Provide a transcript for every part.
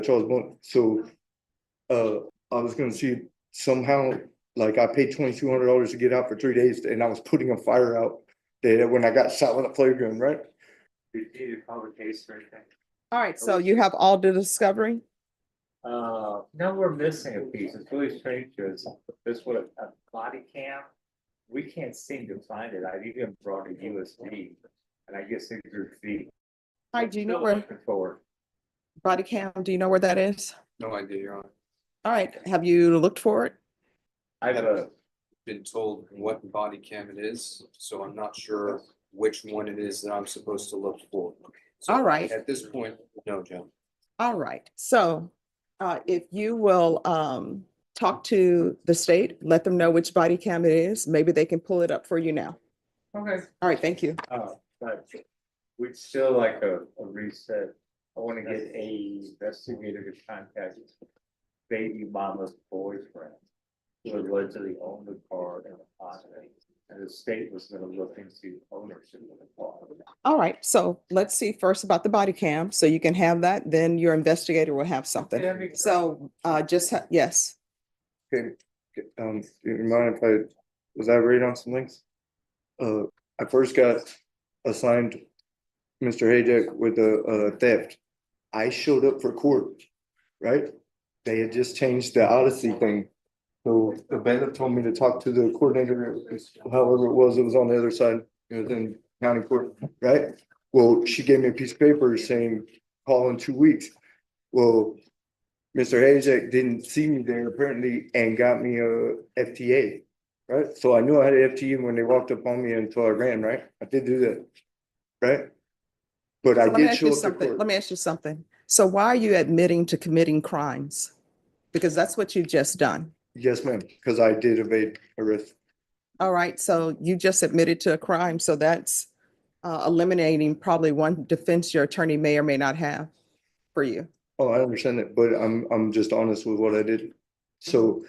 Charles Blunt. So, I was gonna see somehow, like I paid $2,200 to get out for 3 days and I was putting a fire out there when I got shot with a flare gun, right? Did you call the case or anything? All right, so you have all the discovery? No, we're missing a piece. It's really strange to us. This was a body cam. We can't seem to find it. I've even brought a USB and I guess it's your feet. Hi, do you know where Forward. body cam, do you know where that is? No idea, Your Honor. All right, have you looked for it? I have a, Been told what body cam it is, so I'm not sure which one it is that I'm supposed to look for. So All right. At this point, no, Jim. All right, so if you will talk to the state, let them know which body cam it is, maybe they can pull it up for you now. okay, All right, thank you. but we'd still like a reset. I want to get a investigator to contact baby mama's boyfriend, who allegedly owned the car in the Honda, and the state was gonna look into ownership of the car. All right, so let's see first about the body cam, so you can have that, then your investigator will have something. Yeah, that'd be great. So yes, Okay, do you mind if I was elaborate on some things? I first got assigned Mr. Hayek with a theft. I showed up for court, right? They had just changed the Odyssey thing. So the bailiff told me to talk to the coordinator, however it was on the other side, it was in county court, right? Well, she gave me a piece of paper saying, call in 2 weeks. Well, Mr. Hayek didn't see me there apparently and got me a FTA, right? So I knew I had an FTA when they walked up on me until I ran, right? I did do that, right? But I let me did ask show you up to something, court. let me ask you something. So why are you admitting to committing crimes? Because that's what you've just done. Yes, ma'am, because I did evade arrest. All right, so you just admitted to a crime, so that's eliminating probably one defense your attorney may or may not have for you. Oh, I understand that, but I'm just honest with what I did. So,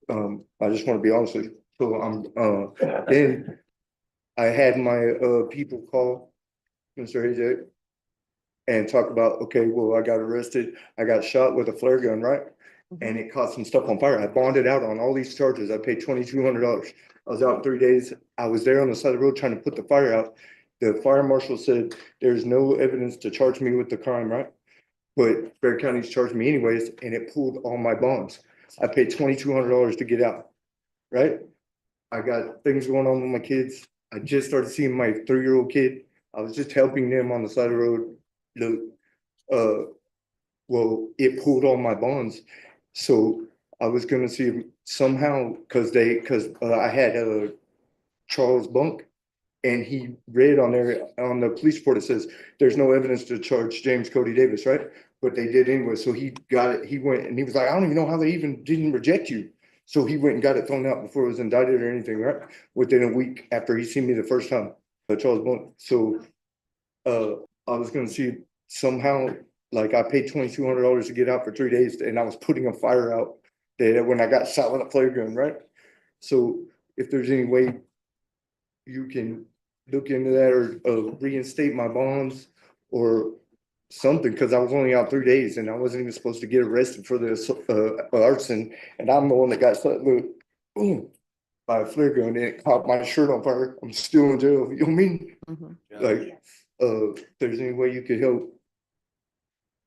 I just want to be honest with you. So then I had my, people call Mr. Hayek and talk about, okay, well, I got arrested. I got shot with a flare gun, right? And it caught some stuff on fire. I bonded out on all these charges. I paid $2,200. I was out 3 days. I was there on the side of the road trying to put the fire out. The fire marshal said, there's no evidence to charge me with the crime, right? But Bear County's charged me anyways, and it pulled all my bonds. I paid $2,200 to get out, right? I got things going on with my kids. I just started seeing my 3-year-old kid. I was just helping them on the side of the road. Well, it pulled all my bonds. So I was gonna see if somehow, cause I had Charles Bunk. And he read on there, on the police report, it says, there's no evidence to charge James Cody Davis, right? But they did anyway, so he got it, he went and he was like, I don't even know how they even didn't reject you. So he went and got it thrown out before it was indicted or anything, right? Within a week after he seen me the first time, Charles Bunk. So I was gonna see somehow, like I paid $2,200 to get out for 3 days and I was putting a fire out there when I got shot with a flare gun, right? So if there's any way you can look into that or reinstate my bonds or something, because I was only out 3 days and I wasn't even supposed to get arrested for this arson, and I'm the one that got shot boom, by a flare gun and it caught my shirt on fire. I'm still in jail. You know what I mean? Mhm. Like, if there's any way you could help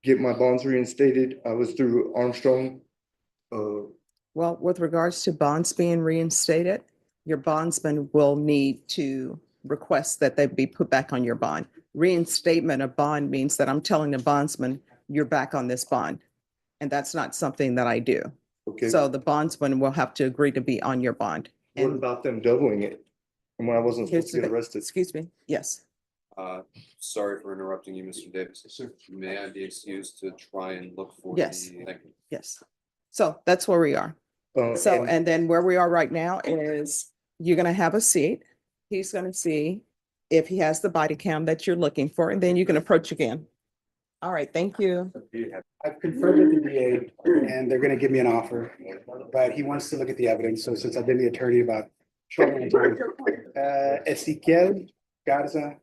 get my bonds reinstated. I was through Armstrong. Well, with regards to bonds being reinstated, your bondsman will need to request that they be put back on your bond. Reinstatement of bond means that I'm telling the bondsman, you're back on this bond. And that's not something that I do. Okay, So the bondsman will have to agree to be on your bond. what And about them doubling it? And when I wasn't supposed here's to the get thing, arrested? excuse me, yes. Sorry for interrupting you, Mr. Davis. May I be excused to try and look for Yes. Thank you. Yes. So that's where we are. So, and then where we are right now is you're gonna have a seat. He's gonna see if he has the body cam that you're looking for, and then you can approach again. All right, thank you. I've confirmed with the DA and they're gonna give me an offer, but he wants to look at the evidence. So since I've been the attorney about short amount of time, Ezequiel Garza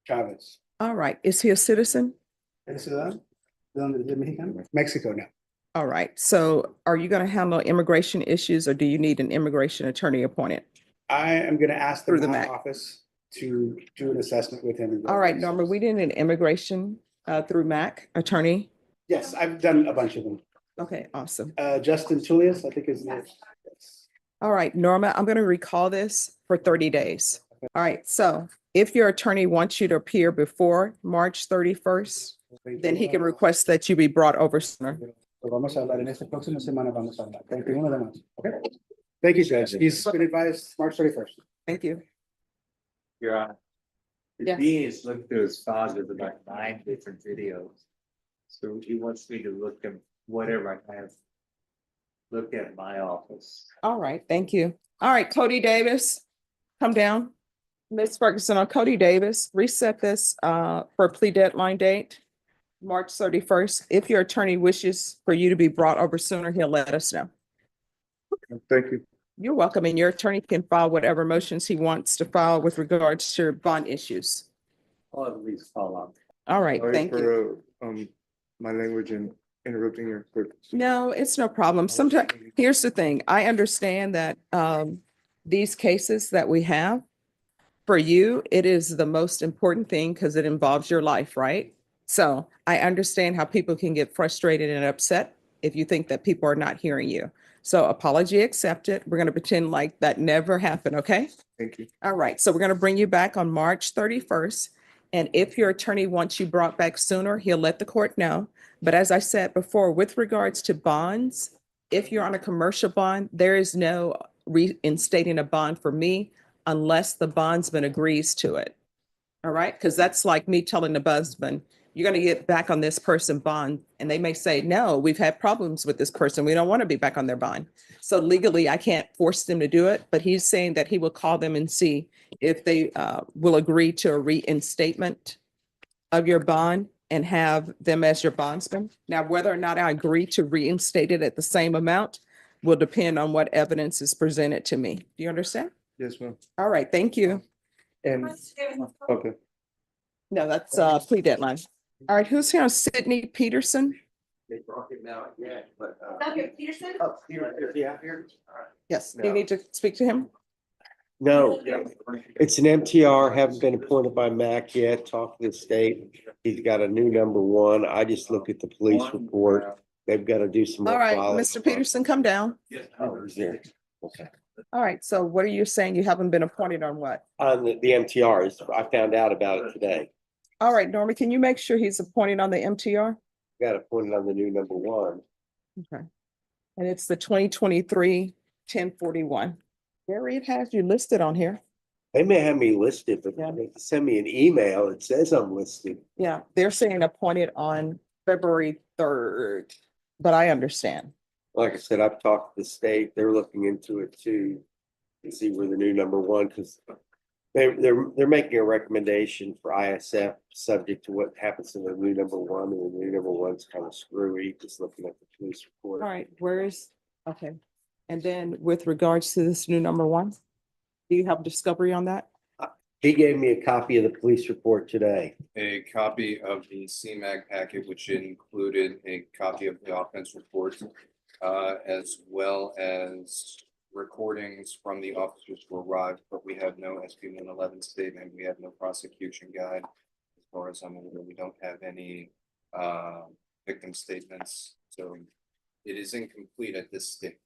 Chavez. All right, is he a citizen? ¿Eres ciudadano? Mexico now. All right, so are you gonna handle immigration issues or do you need an immigration attorney appointed? I am gonna ask the Through the MAC MAC. office to do an assessment with him. All right, Norma, we did an immigration through MAC attorney. Yes, I've done a bunch of them. Okay, awesome. Justin Tullius, I think is. Yes. All right, Norma, I'm gonna recall this for 30 days. All right, so if your attorney wants you to appear before March 31st, then he can request that you be brought over sooner. Vamos a hablar en esta próxima semana, vamos a hablar. 31 de marzo. Okay. Thank you, Judge. He's been advised March 31st. Thank you. Your Honor. The Yes. DA has looked through his files of about 9 different videos. So he wants me to look at whatever I have. Look at my office. All right, thank you. All right, Cody Davis, come down. Ms. Ferguson, on Cody Davis, reset this for plea deadline date, March 31st. If your attorney wishes for you to be brought over sooner, he'll let us know. Thank you. You're welcome, and your attorney can file whatever motions he wants to file with regards to bond issues. I'll at least follow up. All right, Sorry thank you. for, my language and interrupting your quick. No, it's no problem. Sometimes, here's the thing, I understand that these cases that we have, for you, it is the most important thing because it involves your life, right? So I understand how people can get frustrated and upset if you think that people are not hearing you. So apology accepted. We're going to pretend like that never happened, okay? Thank you. All right, so we're going to bring you back on March 31st. And if your attorney wants you brought back sooner, he'll let the court know. But as I said before, with regards to bonds, if you're on a commercial bond, there is no reinstating a bond for me unless the bondsman agrees to it. All right, because that's like me telling the bondsman, you're going to get back on this person bond. And they may say, no, we've had problems with this person. We don't want to be back on their bond. So legally, I can't force them to do it, but he's saying that he will call them and see if they will agree to a reinstatement of your bond and have them as your bondsman. Now, whether or not I agree to reinstate it at the same amount will depend on what evidence is presented to me. Do you understand? Yes, ma'am. All right, thank you. And, okay. No, that's plea deadline. All right, who's here? Sydney Peterson? They brought him out, yeah, but. Dr. Peterson? Oh, yeah, here. Yes, do you need to speak to him? No, it's an MTR, haven't been appointed by MAC yet, talked to the state. He's got a new number one. I just look at the police report. They've got to do some. All more right, filing. Mr. Peterson, come down. Oh, he's there. Okay. All right, so what are you saying? You haven't been appointed on what? On the MTRs, I found out about it today. All right, Norma, can you make sure he's appointed on the MTR? Got appointed on the new number one. Okay. And it's the 2023-1041. Gary, it has you listed on here. They may have me listed, but Yeah. they send me an email. It says I'm listed. Yeah, they're saying appointed on February 3rd, but I understand. Like I said, I've talked to the state. They're looking into it too. To see where the new number one, because they're making a recommendation for ISF subject to what happens to the new number one, and the new number one's kind of screwy, just looking at the police All report. right, where is, okay. And then with regards to this new number one, do you have discovery on that? He gave me a copy of the police report today. A copy of the CMAG packet, which included a copy of the offense report, as well as recordings from the officers who arrived, but we have no SB 111 statement. We have no prosecution guide. As far as I'm aware, we don't have any victim statements. So it is incomplete at this stage,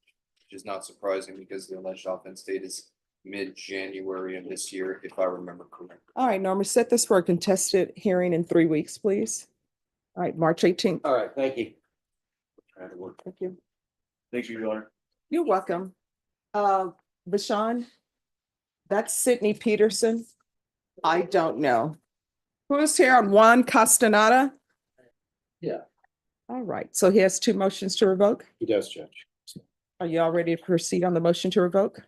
which is not surprising because the alleged offense date is mid-January of this year, if I remember correctly. All right, Norma, set this for a contested hearing in 3 weeks, please. All right, March 18th. All right, thank you. Thank you. Thank you, Your Honor. You're welcome. Bashan, that's Sydney Peterson. I don't know. Who's here on Juan Castaneda? Yeah. All right, so he has 2 motions to revoke. He does, Judge. Are you all ready to proceed on the motion to revoke?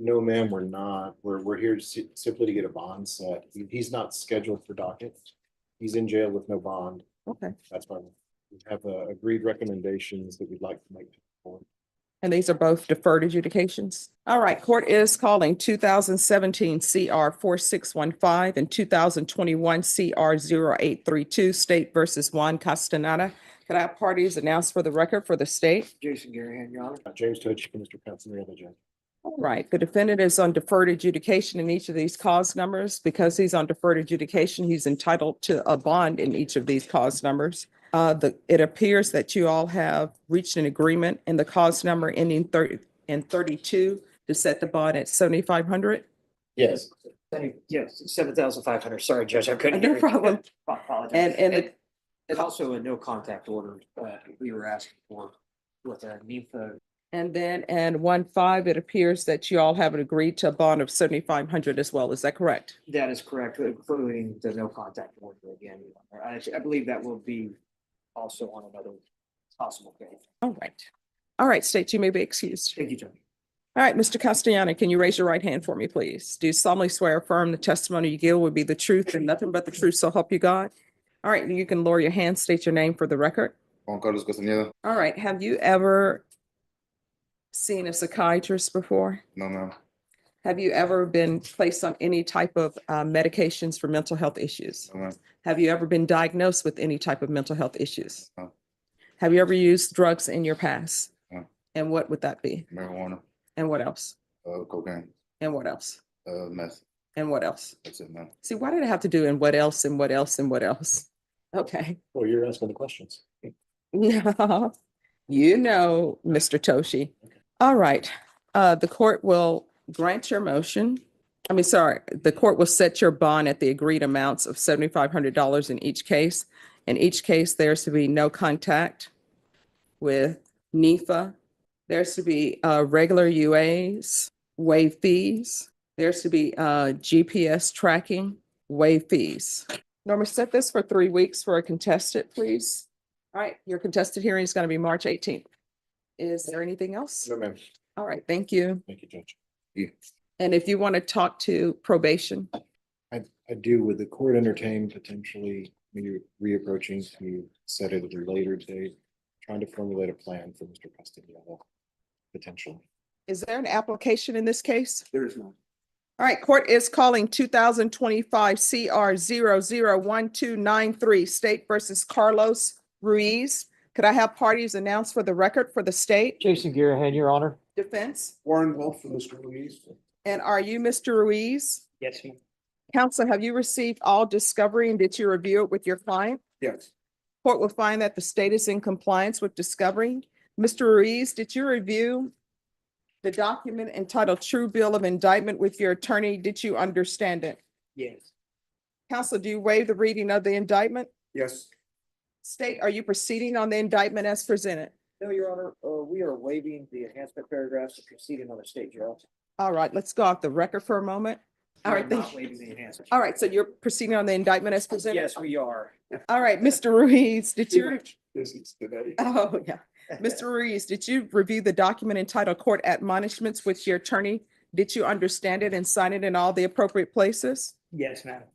No, ma'am, we're not. We're here to simply to get a bond set. He's not scheduled for docket. He's in jail with no bond. Okay, That's why we have agreed recommendations that we'd like to make. To the board. And these are both deferred adjudications. All right, court is calling 2017 CR 4615 and 2021 CR 0832 State versus Juan Castaneda. Could I have parties announced for the record for the state? Jason Garahan, Your Honor. James Touch, for Mr. Council, the other judge. All right, the defendant is on deferred adjudication in each of these cause numbers. Because he's on deferred adjudication, he's entitled to a bond in each of these cause numbers. It appears that you all have reached an agreement in the cause number ending 32 to set the bond at 7,500. Yes. Yes, 7,500. Sorry, Judge, I couldn't. No hear you. problem. Apologize. And It's also a no contact order we were asking for with NEPA. and then, and 1.5, it appears that you all have agreed to a bond of 7,500 as well. Is that correct? That is correct, including the no contact order again. Your Honor. I believe that will be also on another possible case. All right. All right, state, you may be excused. Thank you, Judge. All right, Mr. Castellano, can you raise your right hand for me, please? Do you solemnly swear or affirm the testimony you give will be the truth and nothing but the truth, so help you God? All right, you can lower your hand, state your name for the record. Juan Carlos Castañeda. All right, have you ever seen a psychiatrist before? No, ma'am. Have you ever been placed on any type of medications for mental health issues? No, ma'am. Have you ever been diagnosed with any type of mental health issues? No. Have you ever used drugs in your past? No. And what would that be? Marijuana, And what else? cocaine, And what else? meth. And what else? That's it, ma'am. See, why did I have to do and what else and what else and what else? Okay. Well, you're asking the questions. No, you know, Mr. Toshi. All right, the court will grant your motion. The court will set your bond at the agreed amounts of $7,500 in each case. In each case, there's to be no contact with NEFA. There's to be regular UAs, waive fees. There's to be GPS tracking, waive fees. Norma, set this for 3 weeks for a contested, please. All right, your contested hearing is going to be March 18th. Is there anything else? No, ma'am. All right, thank you. Thank you, Judge. And if you want to talk to probation, I do, with the court entertain potentially maybe reapproaching to set it at a later date, trying to formulate a plan for Mr. Castañeda, potentially. is there an application in this case? There is none. All right, court is calling 2025 CR 001293 State versus Carlos Ruiz. Could I have parties announced for the record for the state Jason Garahan, Your Honor. defense? Warren Wolf for Mr. Ruiz. And are you Mr. Ruiz? Yes, ma'am. Counsel, have you received all discovery and did you review it with your client? Yes. Court will find that the state is in compliance with discovery. Mr. Ruiz, did you review the document entitled True Bill of Indictment with your attorney? Did you understand it? Yes. Counsel, do you waive the reading of the indictment? Yes. State, are you proceeding on the indictment as presented? No, Your Honor, we are waiving the enhancement paragraphs and proceeding on the state jail. All right, let's go off the record for a moment. All right, We are thank not you. waiving the enhancement. All right, so you're proceeding on the indictment as presented? Yes, we are. All right, Mr. Ruiz, did you? This is today. Oh, yeah. Mr. Ruiz, did you review the document entitled Court Admonishments with your attorney? Did you understand it and sign it in all the appropriate places? Yes, madam.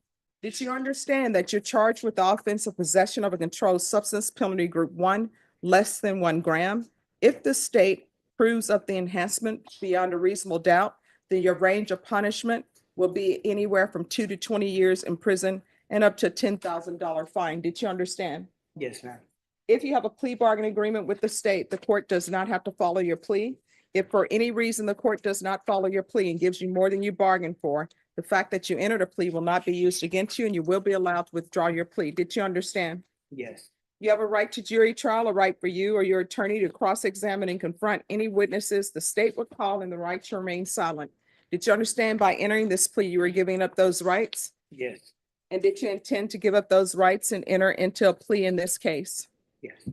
Did you understand that you're charged with the offense of possession of a controlled substance, penalty group 1, less than 1 gram? If the state proves of the enhancement beyond a reasonable doubt, then your range of punishment will be anywhere from 2 to 20 years in prison and up to a $10,000 fine. Did you understand? Yes, ma'am. If you have a plea bargain agreement with the state, the court does not have to follow your plea. If for any reason the court does not follow your plea and gives you more than you bargained for, the fact that you entered a plea will not be used against you and you will be allowed to withdraw your plea. Did you understand? Yes. You have a right to jury trial, a right for you or your attorney to cross-examine and confront any witnesses the state would call, and the right to remain silent. Did you understand by entering this plea, you were giving up those rights? Yes. And did you intend to give up those rights and enter into a plea in this case? Yes.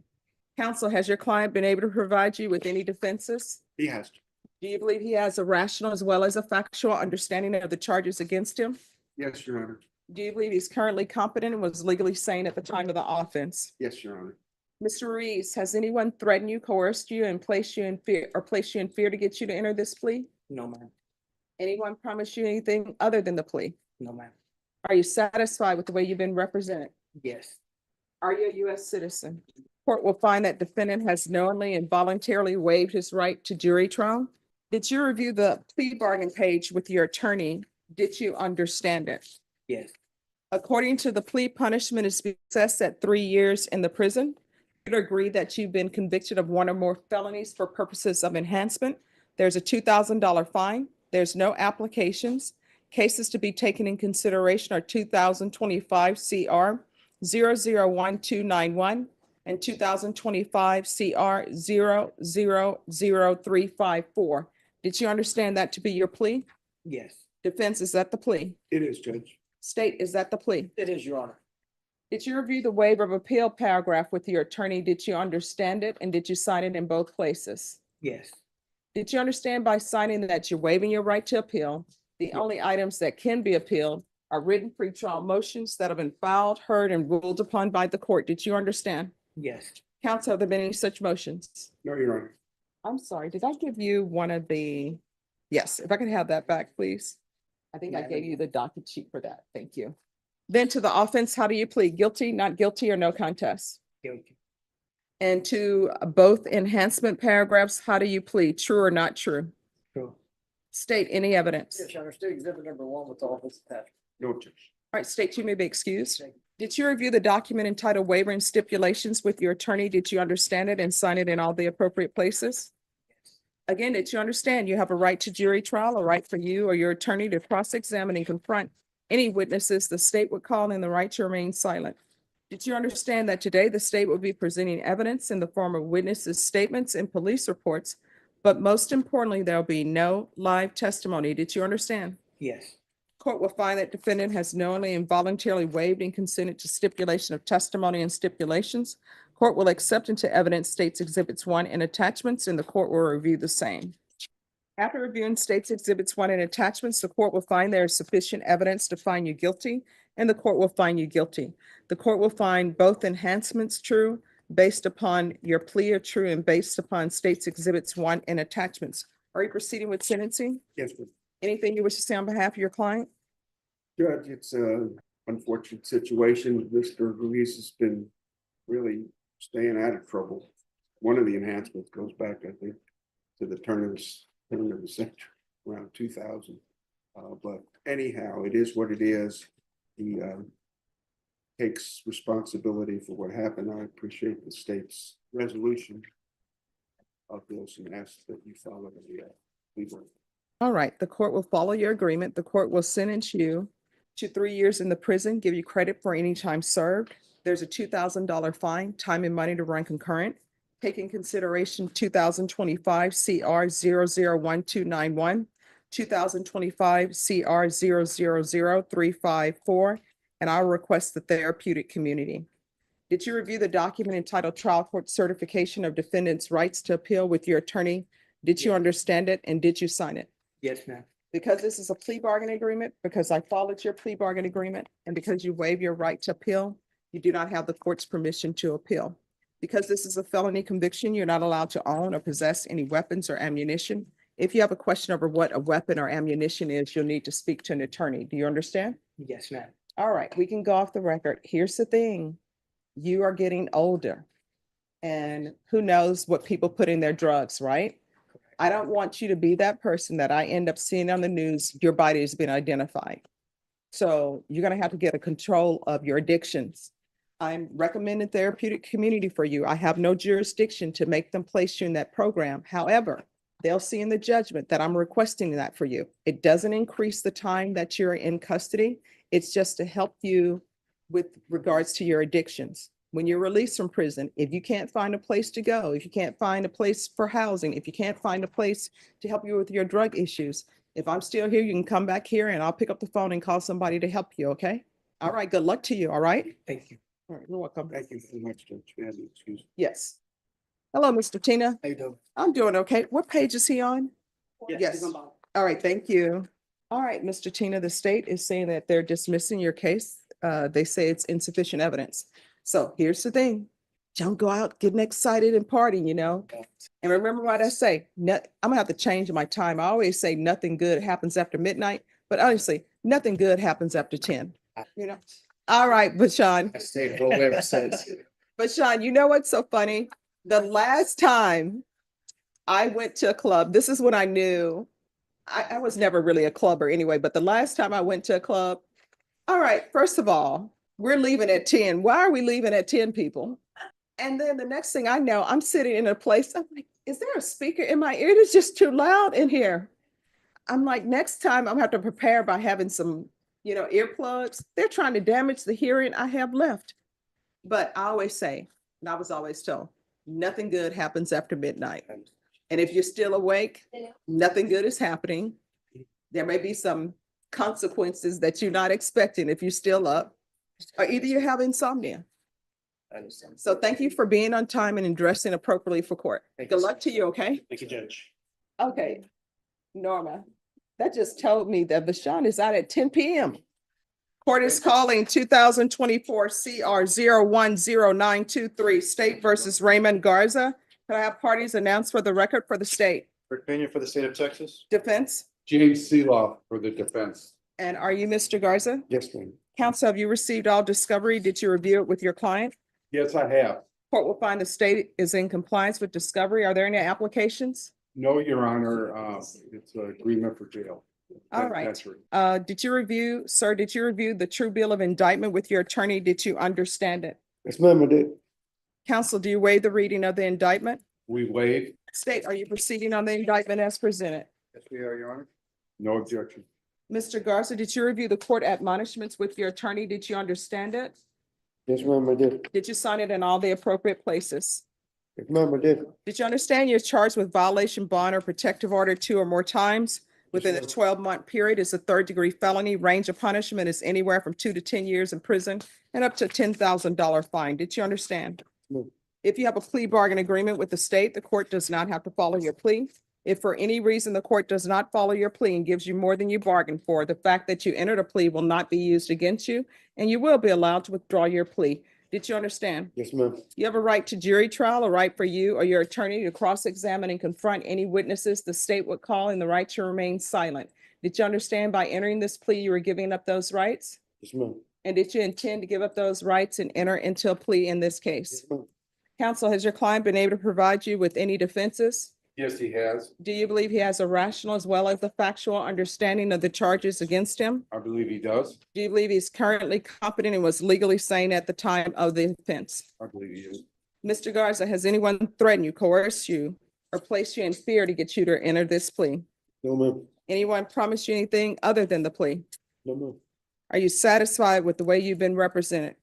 Counsel, has your client been able to provide you with any defenses? He has. Do you believe he has a rational as well as a factual understanding of the charges against him? Yes, Your Honor. Do you believe he's currently competent and was legally sane at the time of the offense? Yes, Your Honor. Mr. Ruiz, has anyone threatened you, coerced you, and placed you in fear to get you to enter this plea? No, ma'am. Anyone promised you anything other than the plea? No, ma'am. Are you satisfied with the way you've been represented? Yes. Are you a U.S. citizen? Court will find that defendant has knowingly and voluntarily waived his right to jury trial. Did you review the plea bargain page with your attorney? Did you understand it? Yes, According to the plea, punishment is assessed at 3 years in the prison. You agree that you've been convicted of one or more felonies for purposes of enhancement. There's a $2,000 fine. There's no applications. Cases to be taken in consideration are 2025 CR 001291 and 2025 CR 000354. Did you understand that to be your plea? yes, Defense, is that the plea? It is, Judge. State, is that the plea? it is, Your Honor. Did you review the waiver of appeal paragraph with your attorney? Did you understand it? And did you sign it in both places? Yes, Did you understand by signing that you're waiving your right to appeal? The only items that can be appealed are written pretrial motions that have been filed, heard, and ruled upon by the court. Did you understand? yes. Counsel, have there been any such motions? No, Your Honor. I'm sorry, did I give you one of the, yes, if I could have that back, please. I think I gave you the docket sheet for that. Thank you. Then to the offense, how do you plead? Guilty, not guilty, or no contest? Guilty. And to both enhancement paragraphs, how do you plead? True or not true? True. State any evidence. Yes, Your Honor, state exhibit number 1 with all this attached. No, Judge. All right, state, you may be excused. Thank you. Did you review the document entitled waiver and stipulations with your attorney? Did you understand it and sign it in all the appropriate places? Again, did you understand you have a right to jury trial, a right for you or your attorney to cross-examine and confront any witnesses the state would call and the right to remain silent? Did you understand that today the state will be presenting evidence in the form of witnesses' statements and police reports, but most importantly, there'll be no live testimony? Did you understand? Yes, Court will find that defendant has knowingly and voluntarily waived and consented to stipulation of testimony and stipulations. Court will accept into evidence states exhibits 1 and attachments, and the court will review the same. After reviewing states exhibits 1 and attachments, the court will find there is sufficient evidence to find you guilty, and the court will find you guilty. The court will find both enhancements true based upon your plea or true and based upon states exhibits 1 and attachments. Are you proceeding with sentencing? Yes, Judge. Anything you wish to say on behalf of your client? Judge, it's a unfortunate situation. Mr. Ruiz has been really staying out of trouble. One of the enhancements goes back, I think, to the turn of the century, around 2000. But anyhow, it is what it is. He takes responsibility for what happened. I appreciate the state's resolution of this and ask that you follow the legal. All right, the court will follow your agreement. The court will sentence you to 3 years in the prison, give you credit for any time served. There's a $2,000 fine, time and money to run concurrent. Take in consideration 2025 CR 001291, 2025 CR 000354, and I'll request the therapeutic community. Did you review the document entitled Trial Court Certification of Defendant's Rights to Appeal with your attorney? Did you understand it and did you sign it? yes, ma'am. Because this is a plea bargain agreement, because I followed your plea bargain agreement, and because you waive your right to appeal, you do not have the court's permission to appeal. Because this is a felony conviction, you're not allowed to own or possess any weapons or ammunition. If you have a question over what a weapon or ammunition is, you'll need to speak to an attorney. Do you understand? Yes, ma'am. All right, we can go off the record. Here's the thing. You are getting older. And who knows what people put in their drugs, right? I don't want you to be that person that I end up seeing on the news, your body has been identified. So you're gonna have to get a control of your addictions. I'm recommending therapeutic community for you. I have no jurisdiction to make them place you in that program. However, they'll see in the judgment that I'm requesting that for you. It doesn't increase the time that you're in custody. It's just to help you with regards to your addictions. When you're released from prison, if you can't find a place to go, if you can't find a place for housing, if you can't find a place to help you with your drug issues, if I'm still here, you can come back here and I'll pick up the phone and call somebody to help you, okay? All right, good luck to you, all right? Thank you. All right, you're welcome. Thank you so much, Judge. May I be excused? Yes. Hello, Mr. Tina. How you doing? I'm doing okay. What page is he on? Yes. he's on bottom. All right, thank you. All right, Mr. Tina, the state is saying that they're dismissing your case. They say it's insufficient evidence. So here's the thing. Don't go out getting excited and partying, you know? And remember what I say, I'm gonna have to change my time. I always say nothing good happens after midnight, but honestly, nothing good happens after 10, you know? All right, Bashan. I stayed home ever since. But Sean, you know what's so funny? The last time I went to a club, this is when I knew I was never really a clubber anyway, but the last time I went to a club, all right, first of all, we're leaving at 10. Why are we leaving at 10, people? And then the next thing I know, I'm sitting in a place, I'm like, is there a speaker in my ear? It is just too loud in here. I'm like, next time I'm gonna have to prepare by having some, earplugs. They're trying to damage the hearing I have left. But I always say, and I was always told, nothing good happens after midnight. And if you're still awake, nothing good is happening. There may be some consequences that you're not expecting if you're still up, or either you have insomnia. I understand. So thank you for being on time and dressing appropriately for court. Good luck to you, okay? Thank you, Judge. Okay, Norma, that just told me that Vashon is out at 10 p.m. Court is calling 2024 CR 010923 State versus Raymond Garza. Can I have parties announced for the record for the state? Rick Pena for the state of Texas. Defense? James Seeloff for the defense. And are you Mr. Garza? Yes, ma'am. Counsel, have you received all discovery? Did you review it with your client? Yes, I have. Court will find the state is in compliance with discovery. Are there any applications? No, Your Honor, it's an agreement for jail. All right. Did you review, sir, did you review the true bill of indictment with your attorney? Did you understand it? Yes, ma'am, I did. Counsel, do you waive the reading of the indictment? We waive. State, are you proceeding on the indictment as presented? Yes, we are, Your Honor. No objection. Mr. Garza, did you review the court admonishments with your attorney? Did you understand it? Yes, ma'am, I did. Did you sign it in all the appropriate places? Yes, ma'am, I did. Did you understand you're charged with violation bond or protective order 2 or more times within a ma'am. 12-month period? Is a third-degree felony. Range of punishment is anywhere from 2 to 10 years in prison and up to $10,000 fine. Did you understand? No. If you have a plea bargain agreement with the state, the court does not have to follow your plea. If for any reason the court does not follow your plea and gives you more than you bargained for, the fact that you entered a plea will not be used against you, and you will be allowed to withdraw your plea. Did you understand? Yes, ma'am. You have a right to jury trial, a right for you or your attorney to cross-examine and confront any witnesses the state would call, and the right to remain silent. Did you understand by entering this plea, you were giving up those rights? Yes, ma'am. And did you intend to give up those rights and enter into a plea in this case? Yes, ma'am. Counsel, has your client been able to provide you with any defenses? Yes, he has. Do you believe he has a rational as well as a factual understanding of the charges against him? I believe he does. Do you believe he's currently competent and was legally sane at the time of the offense? I believe he is. Mr. Garza, has anyone threatened you, coerced you, or placed you in fear to get you to enter this plea? No, ma'am. Anyone promised you anything other than the plea? No, ma'am. Are you satisfied with the way you've been represented?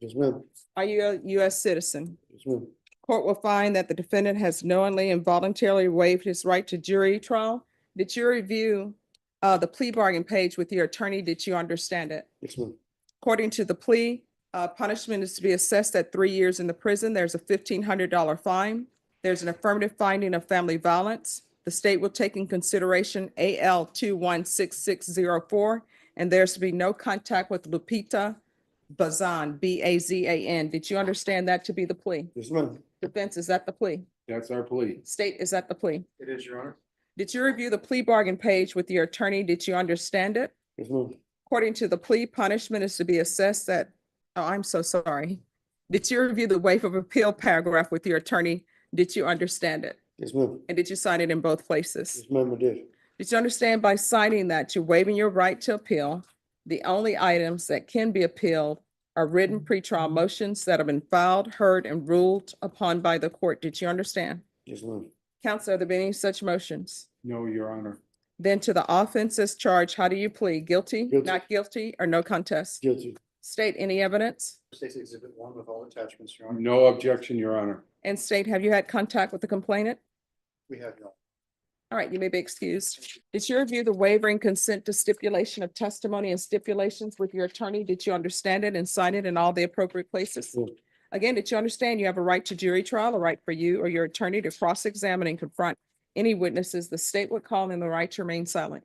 Yes, ma'am. Are you a U.S. citizen? Yes, ma'am. Court will find that the defendant has knowingly and voluntarily waived his right to jury trial. Did you review the plea bargain page with your attorney? Did you understand it? Yes, ma'am. According to the plea, punishment is to be assessed at 3 years in the prison. There's a $1,500 fine. There's an affirmative finding of family violence. The state will take in consideration AL 216604, and there's to be no contact with Lupita Bazan, Bazan. Did you understand that to be the plea? Yes, ma'am. Defense, is that the plea? That's our plea. State, is that the plea? It is, Your Honor. Did you review the plea bargain page with your attorney? Did you understand it? Yes, ma'am. According to the plea, punishment is to be assessed at, oh, I'm so sorry. Did you review the waiver of appeal paragraph with your attorney? Did you understand it? Yes, ma'am. And did you sign it in both places? Yes, ma'am, I did. Did you understand by signing that you're waiving your right to appeal? The only items that can be appealed are written pretrial motions that have been filed, heard, and ruled upon by the court. Did you understand? Yes, ma'am. Counsel, are there been any such motions? No, Your Honor. Then to the offenses charged, how do you plead? Guilty, Guilty. not guilty, or no contest? Guilty. State, any evidence? State's Exhibit 1 with all attachments, Your Honor. No objection, Your Honor. And state, have you had contact with the complainant? We have no. All right, you may be excused. Did you review the wavering consent to stipulation of testimony and stipulations with your attorney? Did you understand it and sign it in all the appropriate places? Yes. Again, did you understand you have a right to jury trial, a right for you or your attorney to cross-examine and confront any witnesses the state would call in the right to remain silent?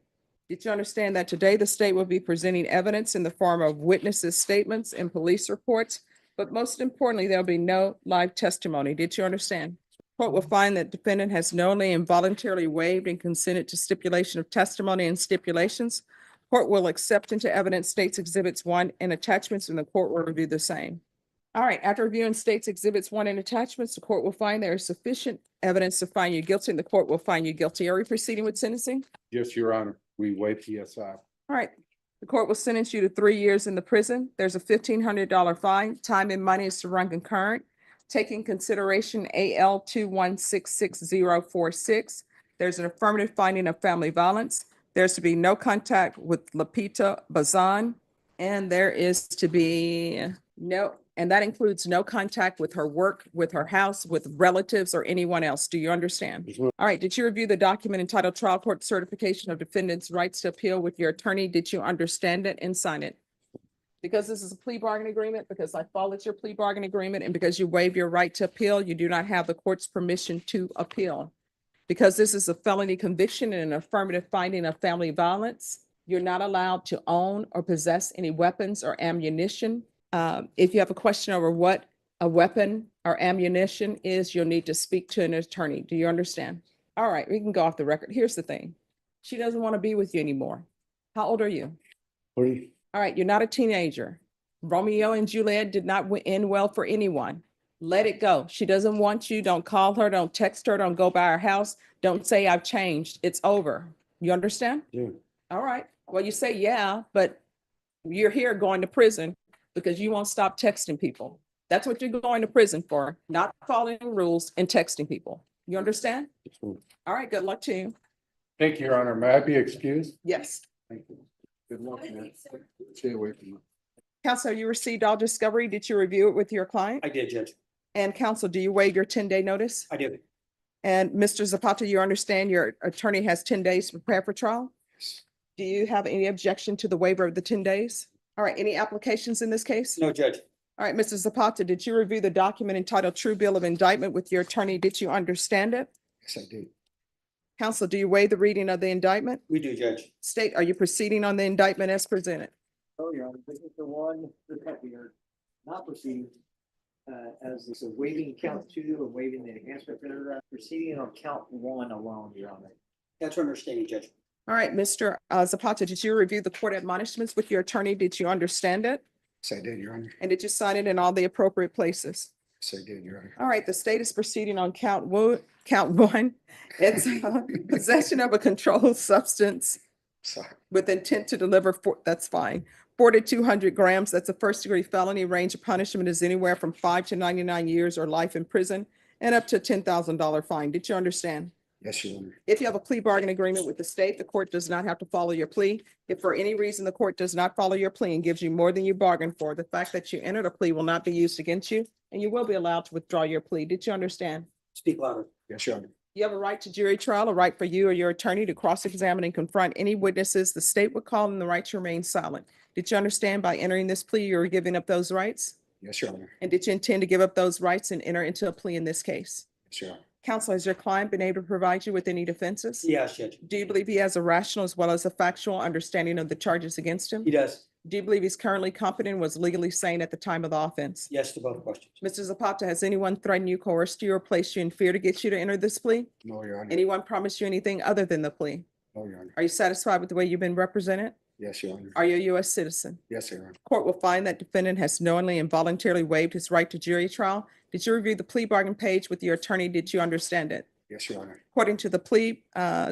Did you understand that today the state will be presenting evidence in the form of witnesses' statements and police reports, but most importantly, there'll be no live testimony? Did you understand? Court will find that defendant has knowingly and voluntarily waived and consented to stipulation of testimony and stipulations. Court will accept into evidence states exhibits 1 and attachments, and the court will review the same. All right, after reviewing states exhibits 1 and attachments, the court will find there is sufficient evidence to find you guilty, and the court will find you guilty. Are we proceeding with sentencing? Yes, Your Honor, we waive PSI. All right, the court will sentence you to 3 years in the prison. There's a $1,500 fine. Time and money is to run concurrent. Taking consideration AL 2166046, there's an affirmative finding of family violence. There's to be no contact with Lapita Bazan, and there is to be and that includes no contact with her work, with her house, with relatives, or anyone else. Do you understand? All right, did you review the document entitled Trial Court Certification of Defendant's Rights to Appeal with your attorney? Did you understand it and sign it? Because this is a plea bargain agreement, because I followed your plea bargain agreement, and because you waive your right to appeal, you do not have the court's permission to appeal. Because this is a felony conviction and an affirmative finding of family violence, you're not allowed to own or possess any weapons or ammunition. If you have a question over what a weapon or ammunition is, you'll need to speak to an attorney. Do you understand? All right, we can go off the record. Here's the thing. She doesn't want to be with you anymore. How old are you? 40. All right, you're not a teenager. Romeo and Juliet did not end well for anyone. Let it go. She doesn't want you. Don't call her. Don't text her. Don't go by her house. Don't say I've changed. It's over. You understand? Yeah. All right. Well, you say, yeah, but you're here going to prison because you won't stop texting people. That's what you're going to prison for, not following rules and texting people. You understand? All right, good luck to you. Thank you, Your Honor. May I be excused? Yes. Thank you. Good luck, man. Stay away from me. Counsel, you received all discovery. Did you review it with your client? I did, Judge. And counsel, do you waive your 10-day notice? I did. And Mr. Zapata, you understand your attorney has 10 days to prepare for trial? Do you have any objection to the waiver of the 10 days? All right, any applications in this case? No, Judge. All right, Mr. Zapata, did you review the document entitled True Bill of Indictment with your attorney? Did you understand it? Yes, I did. Counsel, do you waive the reading of the indictment? We do, Judge. State, are you proceeding on the indictment as presented? Oh, Your Honor, this is the one that we are not proceeding as this is waiving count 2 and waiving the enhancement paragraph, proceeding on count 1 alone, Your Honor. That's your understanding, Judge. All right, Mr. Zapata, did you review the court admonishments with your attorney? Did you understand it? Yes, I did, Your Honor. And did you sign it in all the appropriate places? Yes, I did, Your Honor. All right, the state is proceeding on count 1. It's possession of a controlled substance Sorry. with intent to deliver, that's fine. 4 to 200 grams, that's a first-degree felony. Range of punishment is anywhere from 5 to 99 years or life in prison and up to a $10,000 fine. Did you understand? Yes, Your Honor. If you have a plea bargain agreement with the state, the court does not have to follow your plea. If for any reason the court does not follow your plea and gives you more than you bargained for, the fact that you entered a plea will not be used against you, and you will be allowed to withdraw your plea. Did you understand? Speak louder. Yes, Your Honor. You have a right to jury trial, a right for you or your attorney to cross-examine and confront any witnesses the state would call, and the right to remain silent. Did you understand by entering this plea, you are giving up those rights? Yes, Your Honor. And did you intend to give up those rights and enter into a plea in this case? Yes, Your Honor. Counsel, has your client been able to provide you with any defenses? Yes, Judge. Do you believe he has a rational as well as a factual understanding of the charges against him? He does. Do you believe he's currently competent and was legally sane at the time of the offense? Yes to both questions. Mr. Zapata, has anyone threatened you, coerced you, or placed you in fear to get you to enter this plea? No, Your Honor. Anyone promised you anything other than the plea? No, Your Honor. Are you satisfied with the way you've been represented? Yes, Your Honor. Are you a U.S. citizen? Yes, Your Honor. Court will find that defendant has knowingly and voluntarily waived his right to jury trial. Did you review the plea bargain page with your attorney? Did you understand it? Yes, Your Honor. According to the plea,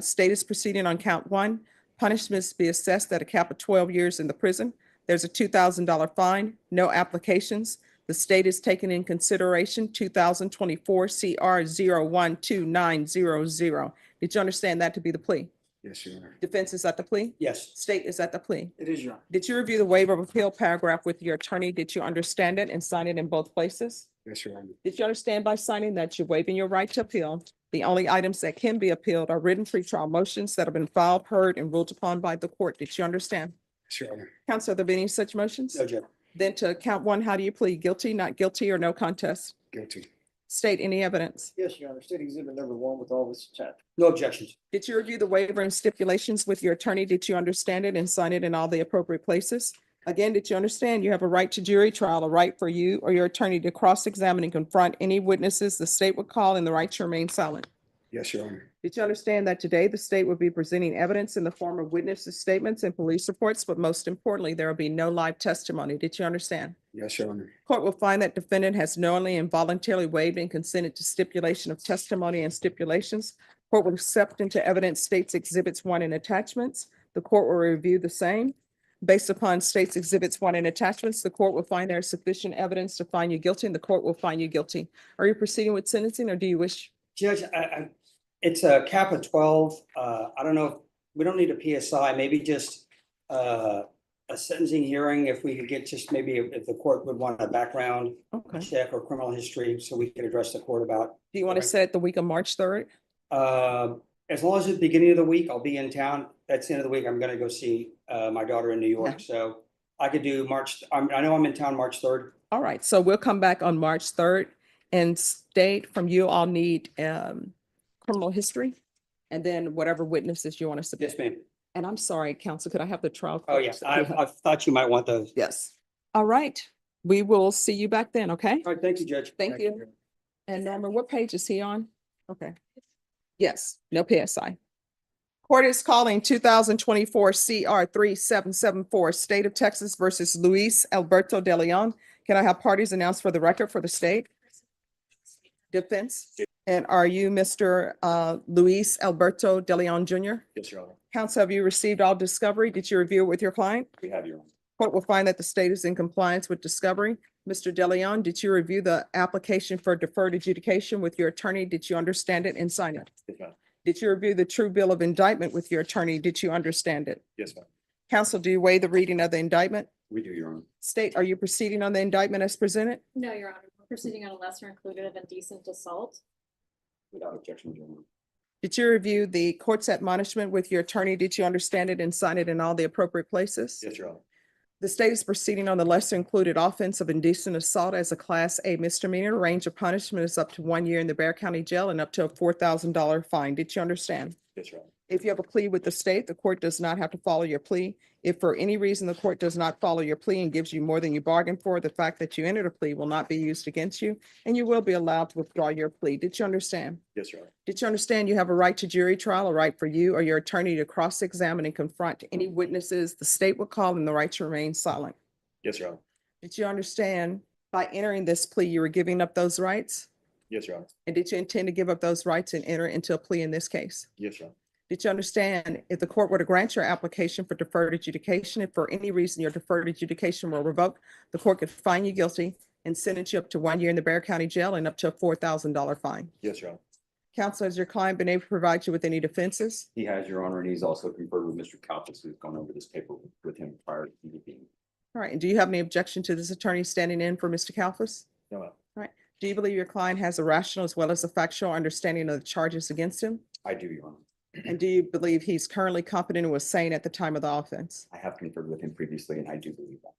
state is proceeding on count 1. Punishments be assessed at a cap of 12 years in the prison. There's a $2,000 fine, no applications. The state is taking in consideration 2024 CR 012900. Did you understand that to be the plea? Yes, Your Honor. Defense is at the plea? Yes, State is at the plea. it is, Your Honor. Did you review the waiver of appeal paragraph with your attorney? Did you understand it and sign it in both places? Yes, Your Honor. Did you understand by signing that you're waiving your right to appeal? The only items that can be appealed are written pretrial motions that have been filed, heard, and ruled upon by the court. Did you understand? Yes, Your Honor. Counsel, have there been any such motions? No, Judge. Then to count 1, how do you plead? Guilty, not guilty, or no contest? Guilty. State any evidence. Yes, Your Honor. State exhibit number 1 with all this attached. No objections. Did you review the waiver and stipulations with your attorney? Did you understand it and sign it in all the appropriate places? Again, did you understand you have a right to jury trial, a right for you or your attorney to cross-examine and confront any witnesses the state would call, and the right to remain silent? Yes, Your Honor. Did you understand that today the state will be presenting evidence in the form of witnesses' statements and police reports, but most importantly, there will be no live testimony? Did you understand? Yes, Your Honor. Court will find that defendant has knowingly and voluntarily waived and consented to stipulation of testimony and stipulations. Court will accept into evidence states exhibits 1 and attachments. The court will review the same. Based upon states exhibits 1 and attachments, the court will find there is sufficient evidence to find you guilty, and the court will find you guilty. Are you proceeding with sentencing, or do you wish? Judge, it's a cap of 12. I don't know, if we don't need a PSI, maybe just a sentencing hearing, if we could get just maybe if the court would want a background Okay. check or criminal history, so we could address the court about. Do you want to set the week of March 3rd? As long as it's the beginning of the week, I'll be in town. That's the end of the week. I'm gonna go see my daughter in New York, Okay. so I could do I know I'm in town March 3rd. All right, so we'll come back on March 3rd and state from you, I'll need criminal history and then whatever witnesses you want to submit. Yes, ma'am. And I'm sorry, counsel, could I have the trial? Oh, court? yes, I thought you might want those. Yes. All right, we will see you back then, okay? All right, thank you, Judge. Thank you. And Norman, what page is he on? Okay. Yes, no PSI. Court is calling 2024 CR 3774, State of Texas versus Luis Alberto de Leon. Can I have parties announced for the record for the state? Defense? And are you Mr. Luis Alberto de Leon Jr.? Yes, Your Honor. Counsel, have you received all discovery? Did you review it with your client? We have, Your Honor. Court will find that the state is in compliance with discovery. Mr. De Leon, did you review the application for deferred adjudication with your attorney? Did you understand it and sign it? Yes, ma'am. Did you review the true bill of indictment with your attorney? Did you understand it? Yes, ma'am. Counsel, do you waive the reading of the indictment? We do, Your Honor. State, are you proceeding on the indictment as presented? No, Your Honor, we're proceeding on a lesser included of indecent assault. Without objection, Your Honor. Did you review the court's admonishment with your attorney? Did you understand it and sign it in all the appropriate places? Yes, Your Honor. The state is proceeding on the lesser included offense of indecent assault as a Class A misdemeanor. Range of punishment is up to 1 year in the Bear County Jail and up to a $4,000 fine. Did you understand? Yes, Your Honor. If you have a plea with the state, the court does not have to follow your plea. If for any reason the court does not follow your plea and gives you more than you bargained for, the fact that you entered a plea will not be used against you, and you will be allowed to withdraw your plea. Did you understand? Yes, Your Honor. Did you understand you have a right to jury trial, a right for you or your attorney to cross-examine and confront any witnesses the state will call, and the right to remain silent? Yes, Your Honor. Did you understand by entering this plea, you were giving up those rights? Yes, Your Honor. And did you intend to give up those rights and enter into a plea in this case? Yes, Your Honor. Did you understand if the court were to grant your application for deferred adjudication, if for any reason your deferred adjudication were revoked, the court could find you guilty and sentence you up to 1 year in the Bear County Jail and up to a $4,000 fine? Yes, Your Honor. Counsel, has your client been able to provide you with any defenses? He has, Your Honor, and he's also conferred with Mr. Kalfas, who's gone over this paper with him prior to the meeting. All right, and do you have any objection to this attorney standing in for Mr. Kalfas? No, ma'am. Do you believe your client has a rational as well as a factual understanding of the charges against him? I do, Your Honor. And do you believe he's currently competent and was sane at the time of the offense? I have conferred with him previously, and I do believe that.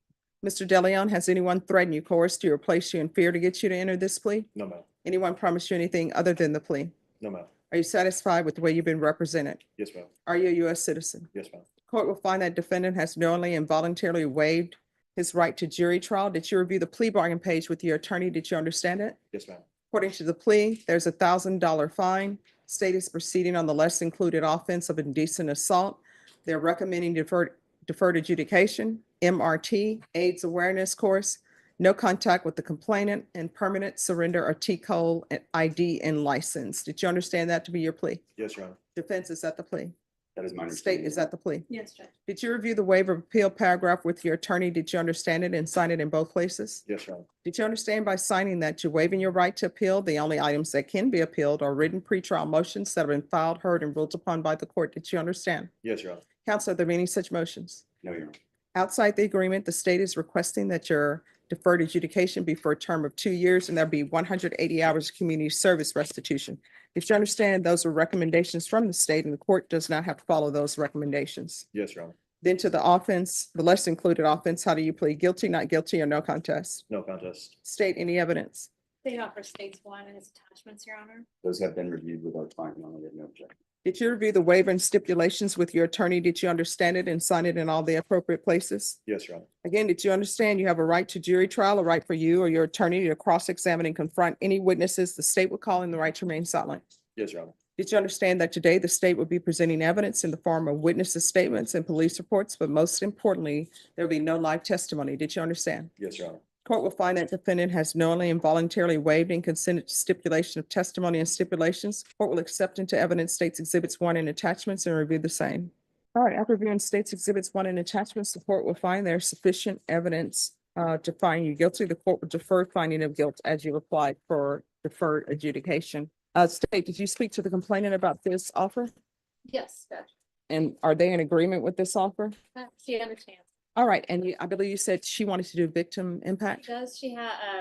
Mr. De Leon, has anyone threatened you, coerced you, or placed you in fear to get you to enter this plea? No, ma'am. Anyone promised you anything other than the plea? No, ma'am. Are you satisfied with the way you've been represented? Yes, ma'am. Are you a U.S. citizen? Yes, ma'am. Court will find that defendant has knowingly and voluntarily waived his right to jury trial. Did you review the plea bargain page with your attorney? Did you understand it? Yes, ma'am. According to the plea, there's a $1,000 fine. State is proceeding on the less included offense of indecent assault. They're recommending deferred adjudication, MRT, AIDS awareness course, no contact with the complainant, and permanent surrender or T-code and ID and license. Did you understand that to be your plea? Yes, Your Honor. Defense, is that the plea? That is my State, understanding. is that the plea? Yes, Judge. Did you review the waiver of appeal paragraph with your attorney? Did you understand it and sign it in both places? Yes, Your Honor. Did you understand by signing that you're waiving your right to appeal? The only items that can be appealed are written pretrial motions that have been filed, heard, and ruled upon by the court. Did you understand? Yes, Your Honor. Counsel, are there any such motions? No, Your Honor. Outside the agreement, the state is requesting that your deferred adjudication be for a term of 2 years, and there'll be 180 hours of community service restitution. Did you understand those are recommendations from the state, and the court does not have to follow those recommendations? Yes, Your Honor. Then to the offense, the less included offense, how do you plead? Guilty, not guilty, or no contest? No contest. State, any evidence? State offers states one and its attachments, Your Honor. Those have been reviewed with our client, Your Honor. We have no objection. Did you review the waiver and stipulations with your attorney? Did you understand it and sign it in all the appropriate places? Yes, Your Honor. Again, did you understand you have a right to jury trial, a right for you or your attorney to cross-examine and confront any witnesses the state would call, and the right to remain silent? Yes, Your Honor. Did you understand that today the state will be presenting evidence in the form of witnesses' statements and police reports, but most importantly, there will be no live testimony? Did you understand? Yes, Your Honor. Court will find that defendant has knowingly and voluntarily waived and consented to stipulation of testimony and stipulations. Court will accept into evidence states exhibits 1 and attachments and review the same. All right, after reviewing states exhibits 1 and attachments, the court will find there's sufficient evidence to find you guilty. The court will defer finding of guilt as you applied for deferred adjudication. State, did you speak to the complainant about this offer? Yes, Judge. And are they in agreement with this offer? She understands. All right, and I believe you said she wanted to do victim She impact? does. She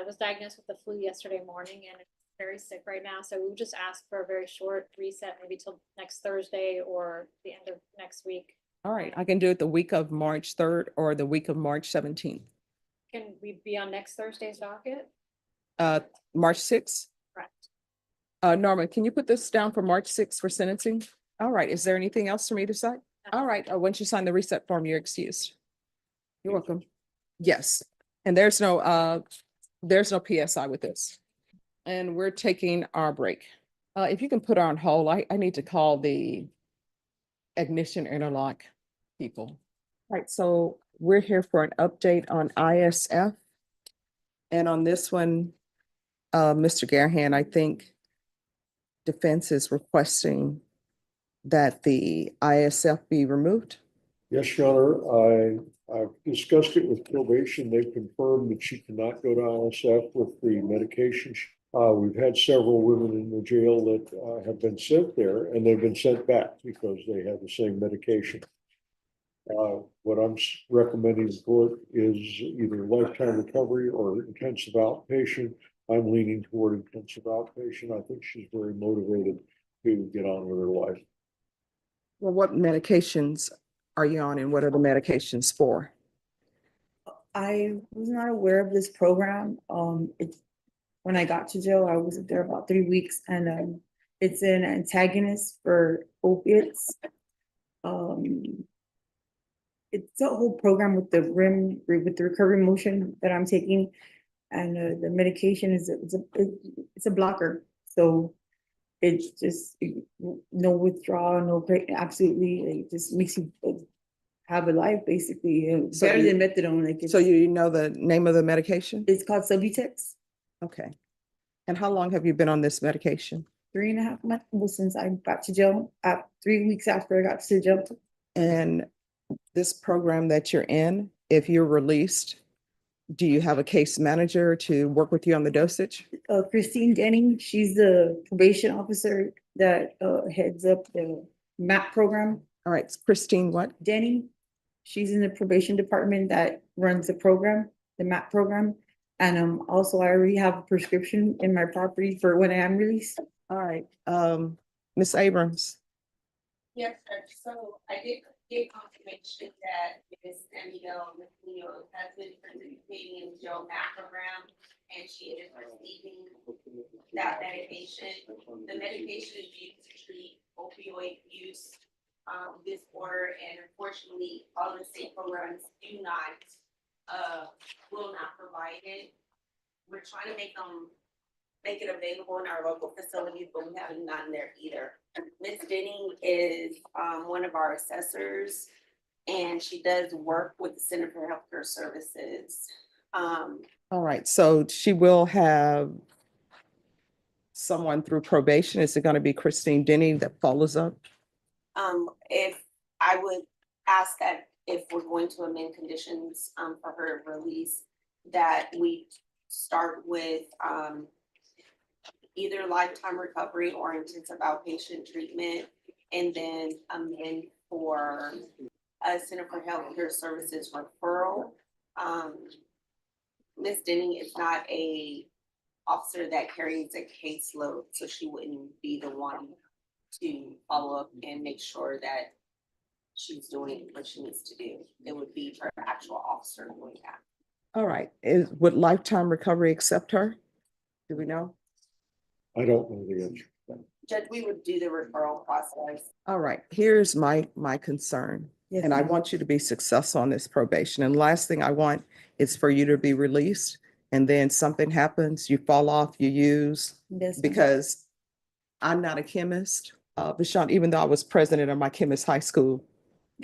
was diagnosed with the flu yesterday morning and is very sick right now. So we would just ask for a very short reset, maybe till next Thursday or the end of next week. All right, I can do it the week of March 3rd or the week of March 17th. Can we be on next Thursday's docket? March 6th? Correct. Norma, can you put this down for March 6th for sentencing? All right, is there anything else for me to say? All right, once you sign the reset form, you're excused. You're welcome. Yes, and there's no PSI with this. And we're taking our break. If you can put her on hold, I need to call the ignition interlock people. All right, so we're here for an update on ISF. And on this one, Mr. Garahan, I think defense is requesting that the ISF be removed. Yes, Your Honor, I've discussed it with probation. They've confirmed that she cannot go to ISF with the medication. We've had several women in the jail that have been sent there, and they've been sent back because they have the same medication. What I'm recommending the court is either lifetime recovery or intensive outpatient. I'm leaning toward intensive outpatient. I think she's very motivated to get on with her life. Well, what medications are you on and what are the medications for? I was not aware of this program. When I got to jail, I was there about 3 weeks, and it's an antagonist for opiates. It's a whole program with the recovery motion that I'm taking, and the medication is it's a blocker. So it's just no withdrawal, no pain, absolutely. It just makes you have a life basically. So Better you- than methadone. Like So you know the name of the medication? it's called Subutex. Okay. And how long have you been on this medication? 3.5 months well, since I got to jail. 3 weeks after I got to jail. And this program that you're in, if you're released, do you have a case manager to work with you on the dosage? Christine Denning, she's the probation officer that heads up the MAP program. All right, Christine, what? Denning, she's in the probation department that runs the program, the MAP program. And also I already have a prescription in my property for when I am released. All right, Ms. Abrams. Yes, sir. So I did get confirmation that Ms. Danielle McNeil has been participating in the jail MAP program, and she is receiving that medication. The medication is used to treat opioid use disorder, and unfortunately, all the state programs will not provide it. We're trying to make it available in our local facilities, but we haven't gotten there either. Ms. Denning is one of our assessors, and she does work with the Center for Healthcare Services. All right, so she will have someone through probation. Is it going to be Christine Denning that follows up? If I would ask that if we're going to amend conditions for her release, that we start with either lifetime recovery or intensive outpatient treatment, and then amend for a Center for Healthcare Services referral. Ms. Denning is not a officer that carries a caseload, so she wouldn't be the one to follow up and make sure that she's doing what she needs to do. It would be her actual officer doing that. All right, would Lifetime Recovery accept her? Do we know? I don't know the answer. Judge, we would do the referral process. All right, here's my concern. Yes, And I ma'am. want you to be successful on this probation. And last thing I want is for you to be released and then something happens, you fall off, you use, Yes, ma'am. because I'm not a chemist Vashon, even though I was president of my chemist high school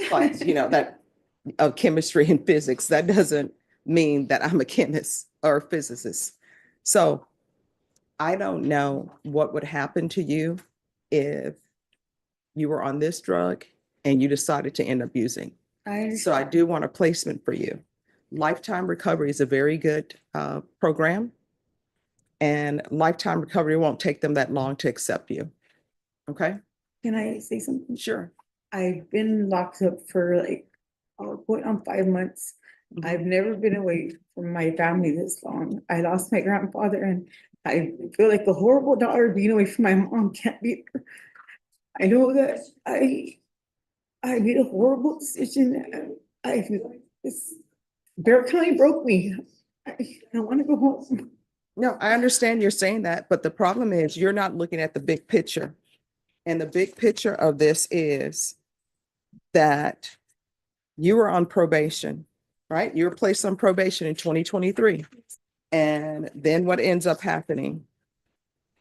class, that of chemistry and physics, that doesn't mean that I'm a chemist or a physicist. So I don't know what would happen to you if you were on this drug and you decided to end up using. So I do want a placement for you. Lifetime Recovery is a very good program. And Lifetime Recovery won't take them that long to accept you. Okay? Can I say something? Sure. I've been locked up for like, going on 5 months. I've never been away from my family this long. I lost my grandfather and I feel like a horrible daughter being away from my mom. Can't be. I know that I made a horrible decision. I feel like this, Bear County broke me. I want to go home. No, I understand you're saying that, but the problem is you're not looking at the big picture. And the big picture of this is that you were on probation, right? You were placed on probation in 2023. And then what ends up happening?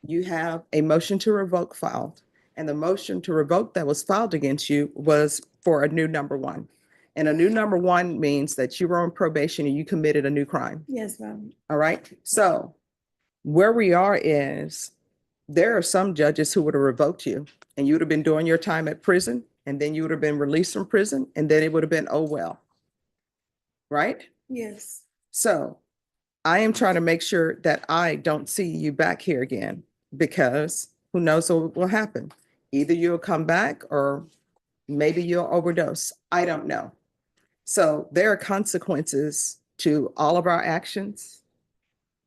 You have a motion to revoke filed. And the motion to revoke that was filed against you was for a new number one. And a new number one means that you were on probation and you committed a new crime. Yes, ma'am. All right. So where we are is there are some judges who would have revoked you and you would have been doing your time at prison and then you would have been released from prison and then it would have been, oh, well. Right? Yes. So I am trying to make sure that I don't see you back here again because who knows what will happen. Either you'll come back or maybe you'll overdose. I don't know. So there are consequences to all of our actions.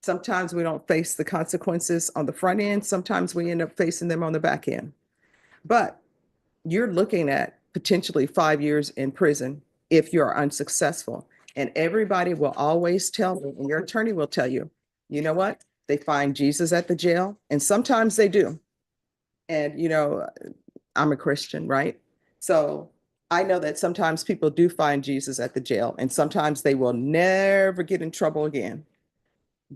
Sometimes we don't face the consequences on the front end. Sometimes we end up facing them on the back end. But you're looking at potentially 5 years in prison if you're unsuccessful. And everybody will always tell you, and your attorney will tell you, you know what? They find Jesus at the jail. And sometimes they do. And, I'm a Christian, right? So I know that sometimes people do find Jesus at the jail and sometimes they will never get in trouble again.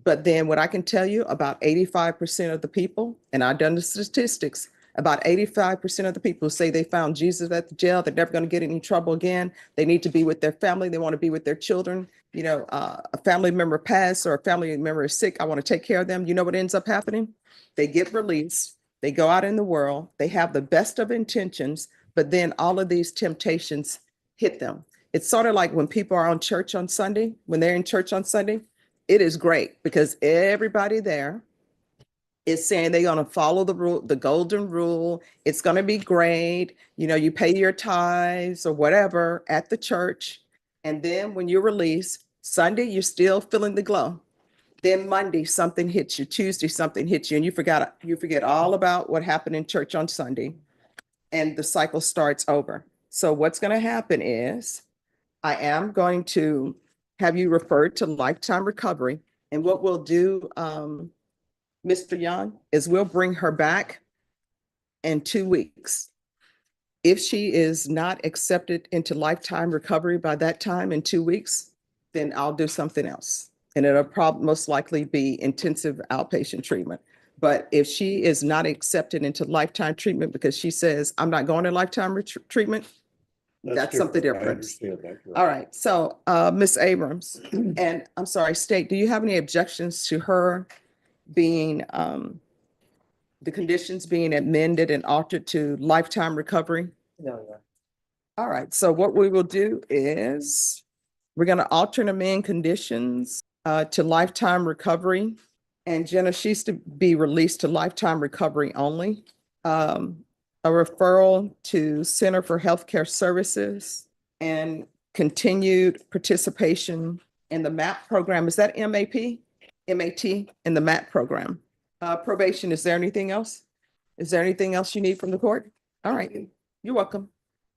But then what I can tell you about 85% of the people, and I've done the statistics, about 85% of the people who say they found Jesus at the jail, they're never going to get in any trouble again. They need to be with their family. They want to be with their children. A family member passed or a family member is sick. I want to take care of them. You know what ends up happening? They get released. They go out in the world. They have the best of intentions, but then all of these temptations hit them. It's sort of like when people are on church on Sunday, when they're in church on Sunday, it is great because everybody there is saying they're going to follow the rule, the golden rule. It's going to be great. You pay your tithes or whatever at the church. And then when you're released, Sunday, you're still feeling the glow. Then Monday, something hits you. Tuesday, something hits you. And you forget all about what happened in church on Sunday. And the cycle starts over. So what's going to happen is I am going to have you referred to Lifetime Recovery. And what we'll do, Mr. Young, is we'll bring her back in 2 weeks. If she is not accepted into Lifetime Recovery by that time in 2 weeks, then I'll do something else. And it'll most likely be intensive outpatient treatment. But if she is not accepted into lifetime treatment because she says, I'm not going to lifetime treatment, that's something different. I understand that. All right. So, Ms. Abrams, and I'm sorry, State, do you have any objections to her being, the conditions being amended and altered to lifetime recovery? No. All right. So what we will do is we're going to alter and amend conditions to lifetime recovery. And Jenna, she's to be released to lifetime recovery only. A referral to Center for Healthcare Services and continued participation in the MAP program. Is that MAP? MAT in the MAP program. Probation, is there anything else? Is there anything else you need from the court? All right, you're welcome.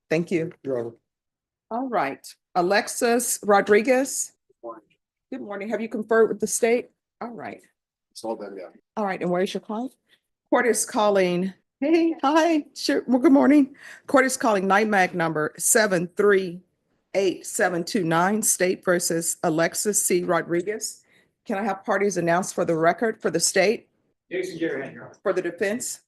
Thank you. Your Honor. All right, Alexis Rodriguez. Good morning. Have you conferred with the state? All right. It's all done, yeah. All right, and where's your client? Court is calling, hey, hi, sure, well, good morning. Court is calling NYMAC number 738-729, State versus Alexis C. Rodriguez. Can I have parties announced for the record for the state? Jason Gary, Your Honor. For the defense?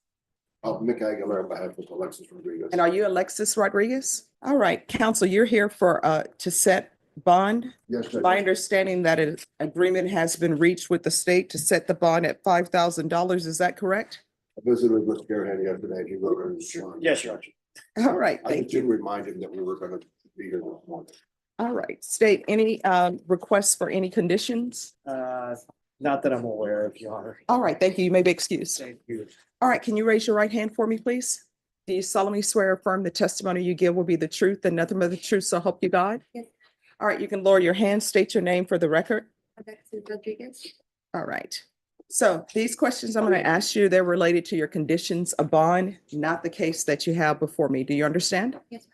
Mick Aguilar on behalf of Alexis Rodriguez. And are you Alexis Rodriguez? All right, counsel, you're here for, to set bond. Yes, Judge. My understanding that an agreement has been reached with the state to set the bond at $5,000. Is that correct? I visited with Mr. Garrett yesterday. He wrote her his. Yes, Your All right, I thank just you. did remind him that we were gonna be here this morning. All right, state any requests for any conditions? Not that I'm aware of, Your Honor. All right, thank you. You may be excused. Thank you. All right, can you raise your right hand for me, please? Do you solemnly swear or affirm the testimony you give will be the truth and nothing but the truth, so help you God? Yes. All right, you can lower your hand, state your name for the record. Alexis Rodriguez. All right. So these questions I'm going to ask you, they're related to your conditions of bond, not the case that you have before me. Do you understand? Yes.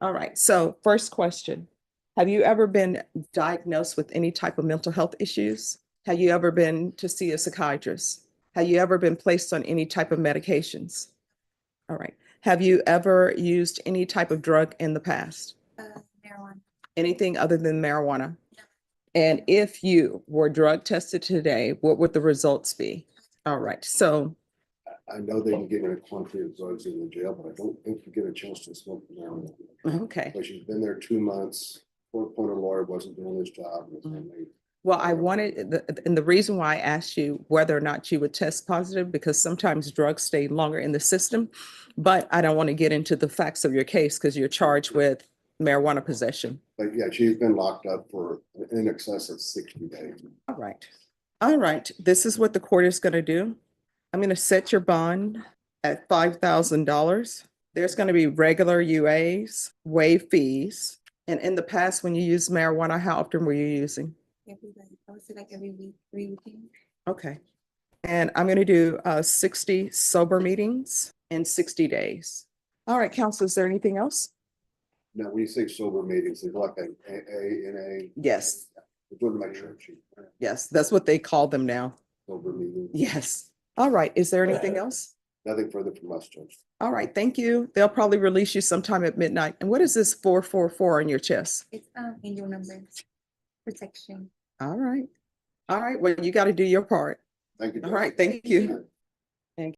All right. So first question, have you ever been diagnosed with any type of mental health issues? Have you ever been to see a psychiatrist? Have you ever been placed on any type of medications? All right. Have you ever used any type of drug in the past? Marijuana. Anything other than marijuana? And if you were drug tested today, what would the results be? All right, so, I know they can give her a quantity of drugs in the jail, but I don't think you get a chance to smoke marijuana. okay. But she's been there 2 months. Four-pointer lawyer wasn't doing his job. Well, I wanted, and the reason why I asked you whether or not you would test positive, because sometimes drugs stay longer in the system. But I don't want to get into the facts of your case because you're charged with marijuana possession. But yeah, she's been locked up for in excess of 60 days. All right. All right, this is what the court is going to do. I'm going to set your bond at $5,000. There's going to be regular UAs, waive fees. And in the past, when you used marijuana, how often were you using? I would say like every week, 3 weekends. Okay. And I'm going to do 60 sober meetings in 60 days. All right, counsel, is there anything else? Now, when you say sober meetings, there's like an AA. Yes, Go to my church. yes, that's what they call them now. Sober meeting. Yes. All right, is there anything else? Nothing further from us, Judge. All right, thank you. They'll probably release you sometime at midnight. And what is this 444 on your chest? It's angel numbers, protection. All right. All right, well, you got to do your part. Thank you. All Judge. right, thank you.